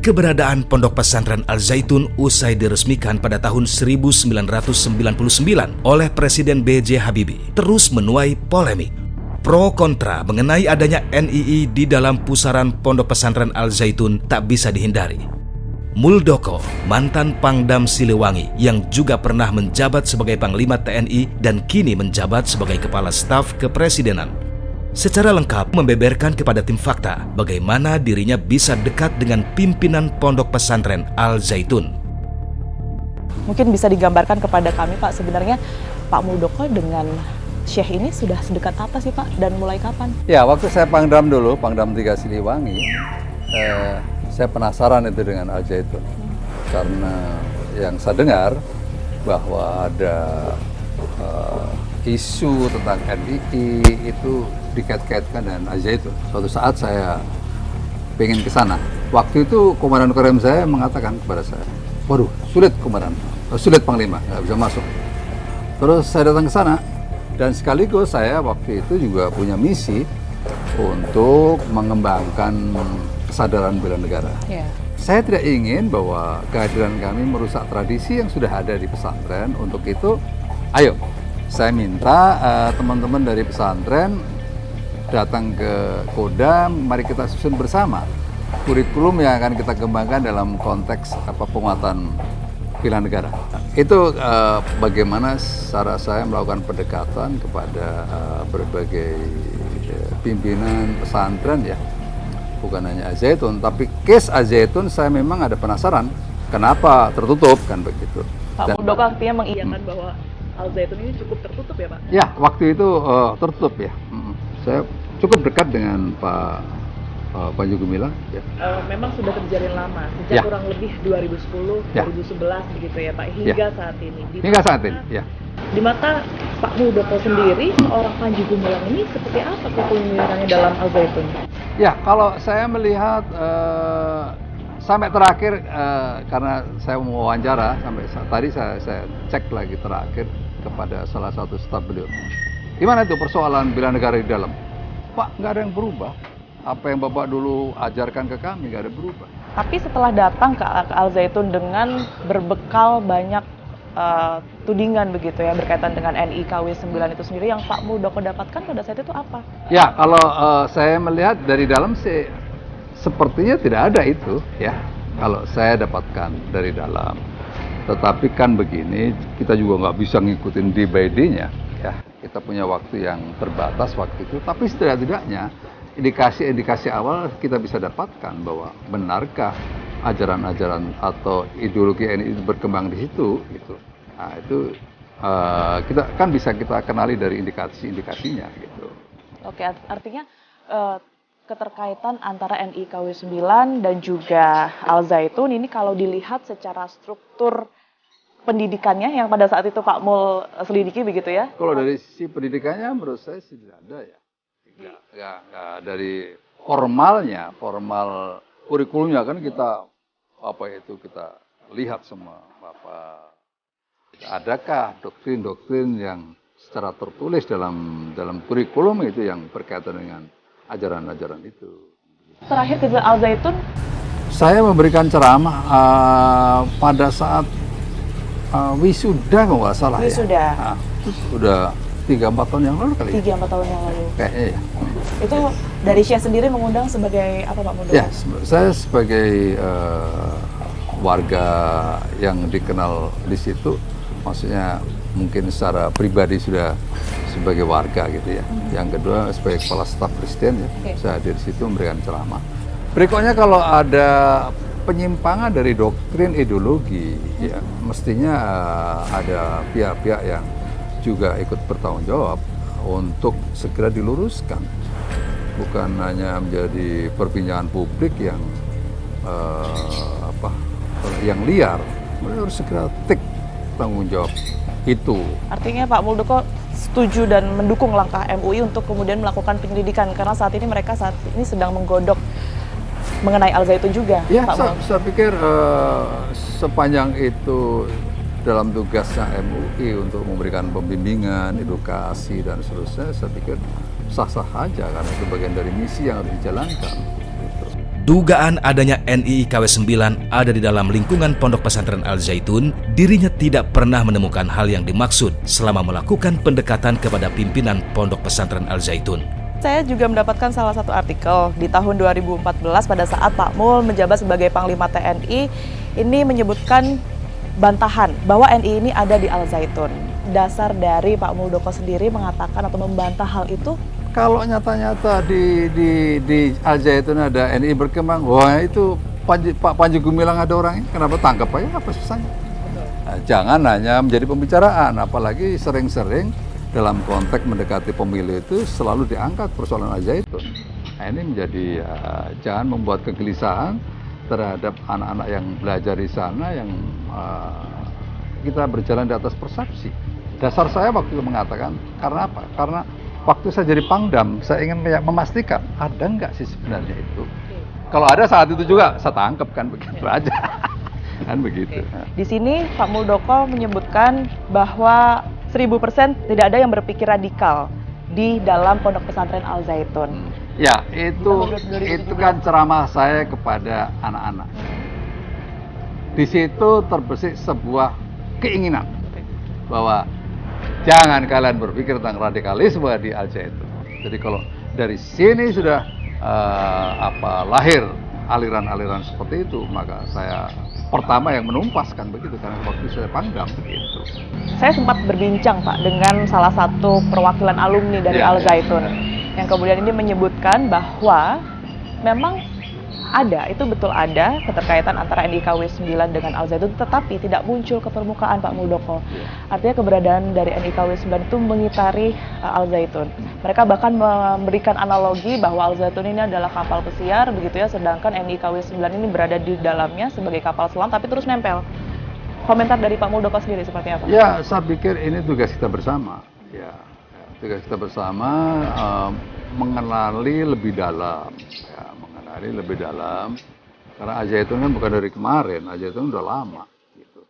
Keberadaan Pondok Pesantren Al Zaitun usai diresmikan pada tahun 1999 oleh Presiden B.J. Habibie terus menuai polemik. Pro kontra mengenai adanya NII di dalam pusaran Pondok Pesantren Al Zaitun tak bisa dihindari. Muldoko, mantan Pangdam Siliwangi yang juga pernah menjabat sebagai Panglima TNI dan kini menjabat sebagai Kepala Staf Kepresidenan, secara lengkap membeberkan kepada tim Fakta bagaimana dirinya bisa dekat dengan pimpinan Pondok Pesantren Al Zaitun. Mungkin bisa digambarkan kepada kami, Pak, sebenarnya Pak Muldoko dengan Syekh ini sudah sedekat apa sih, Pak, dan mulai kapan? Ya, waktu saya Pangdam dulu, Pangdam 3 Siliwangi, saya penasaran itu dengan Al Zaitun. Karena yang saya dengar bahwa ada isu tentang NII itu dikait-kaitkan dengan Al Zaitun. Suatu saat saya pengen ke sana. Waktu itu Komandan Korem saya mengatakan kepada saya, waduh, sulit Komandan, sulit Panglima, nggak bisa masuk. Terus saya datang ke sana, dan sekaligus saya waktu itu juga punya misi untuk mengembangkan kesadaran bela negara. Yeah. Saya tidak ingin bahwa kehadiran kami merusak tradisi yang sudah ada di pesantren. Untuk itu, ayo, saya minta teman-teman dari pesantren datang ke Kodam, mari kita susun bersama kurikulum yang akan kita kembangkan dalam konteks penguatan bela negara. Itu bagaimana cara saya melakukan pendekatan kepada berbagai pimpinan pesantren, ya, bukan hanya Al Zaitun, tapi case Al Zaitun saya memang ada penasaran kenapa tertutup, kan begitu. Pak Muldoko artinya mengiyakan bahwa Al Zaitun ini cukup tertutup, ya, Pak? Ya, waktu itu tertutup, ya. Saya cukup dekat dengan Pak Panji Gumilang, ya. Memang sudah terjalin lama, sejak kurang lebih 2010, 2011 begitu ya, Pak, hingga saat ini. Hingga saat ini, ya. Di mata Pak Muldoko sendiri, seorang Panji Gumilang ini seperti apa kepemimpinan dalam Al Zaitun? Ya, kalau saya melihat sampai terakhir, karena saya mau wawancara, sampai tadi saya cek lagi terakhir kepada salah satu staf beliau. Gimana itu persoalan bela negara di dalam? Pak, nggak ada yang berubah. Apa yang Bapak dulu ajarkan ke kami nggak ada berubah. Tapi setelah datang ke Al Zaitun dengan berbekal banyak tudingan begitu ya berkaitan dengan NIKW 9 itu sendiri, yang Pak Muldoko dapatkan pada saat itu apa? Ya, kalau saya melihat dari dalam sih sepertinya tidak ada itu, ya. Kalau saya dapatkan dari dalam. Tetapi kan begini, kita juga nggak bisa ngikutin day by day-nya, ya. Kita punya waktu yang terbatas waktu itu, tapi setidak-tidaknya indikasi-indikasi awal kita bisa dapatkan bahwa benarkah ajaran-ajaran atau ideologi NII berkembang di situ, gitu. Nah, itu kita kan bisa kita kenali dari indikasi-indikasinya, gitu. Oke, artinya keterkaitan antara NIKW 9 dan juga Al Zaitun ini kalau dilihat secara struktur pendidikannya yang pada saat itu Pak Mul selidiki begitu ya? Kalau dari sisi pendidikannya menurut saya sih tidak ada, ya. Nggak dari formal kurikulumnya kan kita kita lihat semua adakah doktrin-doktrin yang secara tertulis dalam kurikulum itu yang berkaitan dengan ajaran-ajaran itu. Terakhir ke Al Zaitun, saya memberikan ceramah pada saat wisuda kalau nggak salah. Wisuda. Ya. Nah, udah 3-4 tahun yang lalu kali. 3-4 tahun yang lalu. Kayaknya, ya. Itu dari Syekh sendiri mengundang sebagai apa, Pak Muldoko? Ya, saya sebagai warga yang dikenal di situ, maksudnya mungkin secara pribadi sudah sebagai warga gitu ya. Yang kedua sebagai kepala staf presiden, ya. Saya hadir di situ memberikan ceramah. Berikutnya kalau ada penyimpangan dari doktrin ideologi, ya mestinya ada pihak-pihak yang juga ikut bertanggung jawab untuk segera diluruskan, bukan hanya menjadi perbincangan publik yang yang liar. Mereka harus segera take tanggung jawab itu. Artinya Pak Muldoko setuju dan mendukung langkah MUI untuk kemudian melakukan penyelidikan karena saat ini mereka sedang menggodok mengenai Al Zaitun juga. Ya, Pak saya pikir sepanjang itu dalam tugasnya MUI untuk memberikan pembimbingan, edukasi, dan seterusnya, saya pikir sah-sah aja karena itu bagian dari misi yang harus dijalankan. Gitu. Dugaan adanya NII KW9 ada di dalam lingkungan Pondok Pesantren Al Zaitun, dirinya tidak pernah menemukan hal yang dimaksud selama melakukan pendekatan kepada pimpinan Pondok Pesantren Al Zaitun. Saya juga mendapatkan salah satu artikel di tahun 2014 pada saat Pak Mul menjabat sebagai Panglima TNI, ini menyebutkan bantahan bahwa NII ini ada di Al Zaitun. Dasar dari Pak Muldoko sendiri mengatakan atau membantah hal itu? Kalau nyata-nyata di Al Zaitun ada NII berkembang, wah itu Pak Panji Gumilang ada orangnya, kenapa tangkap aja, apa susahnya? Nah, jangan hanya menjadi pembicaraan, apalagi sering-sering dalam konteks mendekati pemilu itu selalu diangkat persoalan Al Zaitun. Nah, ini menjadi jangan membuat kegelisahan terhadap anak-anak yang belajar di sana, yang kita berjalan di atas persepsi. Dasar saya waktu itu mengatakan, karena apa? Karena waktu saya jadi Pangdam, saya ingin memastikan ada nggak sih sebenarnya itu. Kalau ada saat itu juga saya tangkap kan, begitu aja. Kan begitu. Di sini Pak Muldoko menyebutkan bahwa 1000% tidak ada yang berpikir radikal di dalam Pondok Pesantren Al Zaitun. Ya, itu kan ceramah saya kepada anak-anak. Di situ terbesit sebuah keinginan bahwa jangan kalian berpikir tentang radikalisme di Al Zaitun. Jadi kalau dari sini sudah lahir aliran-aliran seperti itu, maka saya pertama yang menumpaskan begitu, karena waktu saya Pangdam begitu. Saya sempat berbincang Pak dengan salah satu perwakilan alumni dari Al Zaitun yang kemudian ini menyebutkan bahwa memang ada, itu betul ada keterkaitan antara NII KW9 dengan Al Zaitun, tetapi tidak muncul ke permukaan Pak Muldoko. Artinya keberadaan dari NII KW9 itu mengitari Al Zaitun. Mereka bahkan memberikan analogi bahwa Al Zaitun ini adalah kapal pesiar, begitu ya, sedangkan NII KW9 ini berada di dalamnya sebagai kapal selam, tapi terus nempel. Komentar dari Pak Muldoko sendiri seperti apa? Ya, saya pikir ini tugas kita bersama. Ya, tugas kita bersama mengenali lebih dalam. Lebih dalam, karena Al Zaitun kan bukan dari kemarin, Al Zaitun udah lama gitu.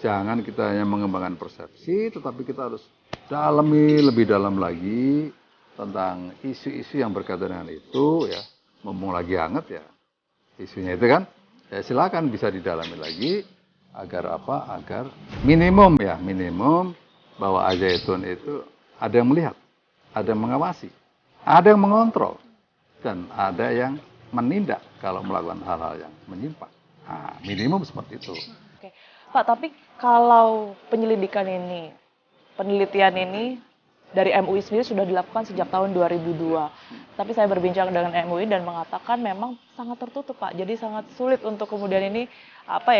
Jangan kita hanya mengembangkan persepsi, tetapi kita harus dalami lebih dalam lagi tentang isu-isu yang berkaitan dengan itu, ya. Mumpung lagi hangat ya isunya itu kan, ya silakan bisa didalami lagi agar apa? Agar minimum bahwa Al Zaitun itu ada yang melihat, ada yang mengawasi, ada yang mengontrol, dan ada yang menindak kalau melakukan hal-hal yang menyimpang. Nah, minimum seperti itu. Oke. Pak, tapi kalau penelitian ini dari MUI sendiri sudah dilakukan sejak tahun 2002. Tapi saya berbincang dengan MUI dan mengatakan memang sangat tertutup, Pak. Jadi sangat sulit untuk kemudian ini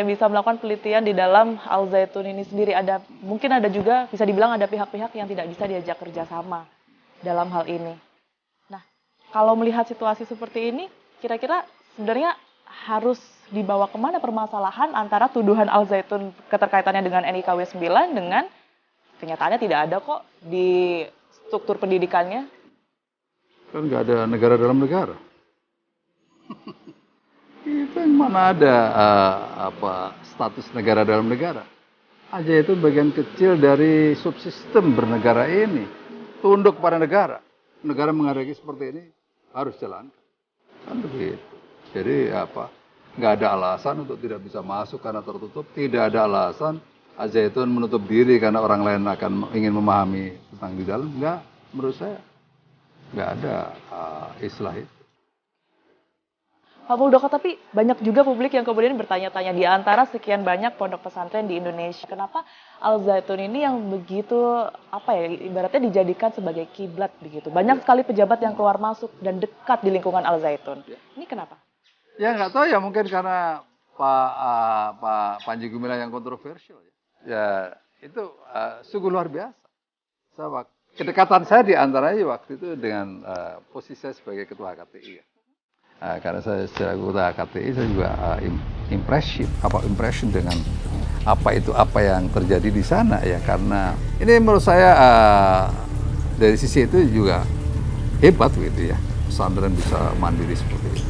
bisa melakukan penelitian di dalam Al Zaitun ini sendiri. Mungkin ada juga bisa dibilang ada pihak-pihak yang tidak bisa diajak kerjasama dalam hal ini. Kalau melihat situasi seperti ini, kira-kira sebenarnya harus dibawa kemana permasalahan antara tuduhan Al Zaitun keterkaitannya dengan NII KW9 dengan kenyataannya tidak ada kok di struktur pendidikannya? Kan nggak ada negara dalam negara. Itu yang mana ada status negara dalam negara. Al Zaitun bagian kecil dari subsistem bernegara ini. Tunduk pada negara. Negara menghadapi seperti ini harus jalankan, kan begitu. Jadi nggak ada alasan untuk tidak bisa masuk karena tertutup, tidak ada alasan Al Zaitun menutup diri karena orang lain akan ingin memahami tentang di dalam. Nggak, menurut saya nggak ada istilah itu. Pak Muldoko, tapi banyak juga publik yang kemudian bertanya-tanya di antara sekian banyak pondok pesantren di Indonesia, kenapa Al Zaitun ini yang begitu ibaratnya dijadikan sebagai kiblat begitu. Banyak sekali pejabat yang keluar masuk dan dekat di lingkungan Al Zaitun. Ini kenapa? Ya nggak tahu ya, mungkin karena Pak Panji Gumilang yang kontroversial. Ya itu sungguh luar biasa. Kedekatan saya di antaranya waktu itu dengan posisi saya sebagai ketua KTI. Karena saya secara ketua KTI saya juga impression dengan apa yang terjadi di sana ya, karena ini menurut saya dari sisi itu juga hebat gitu ya, pesantren bisa mandiri seperti itu.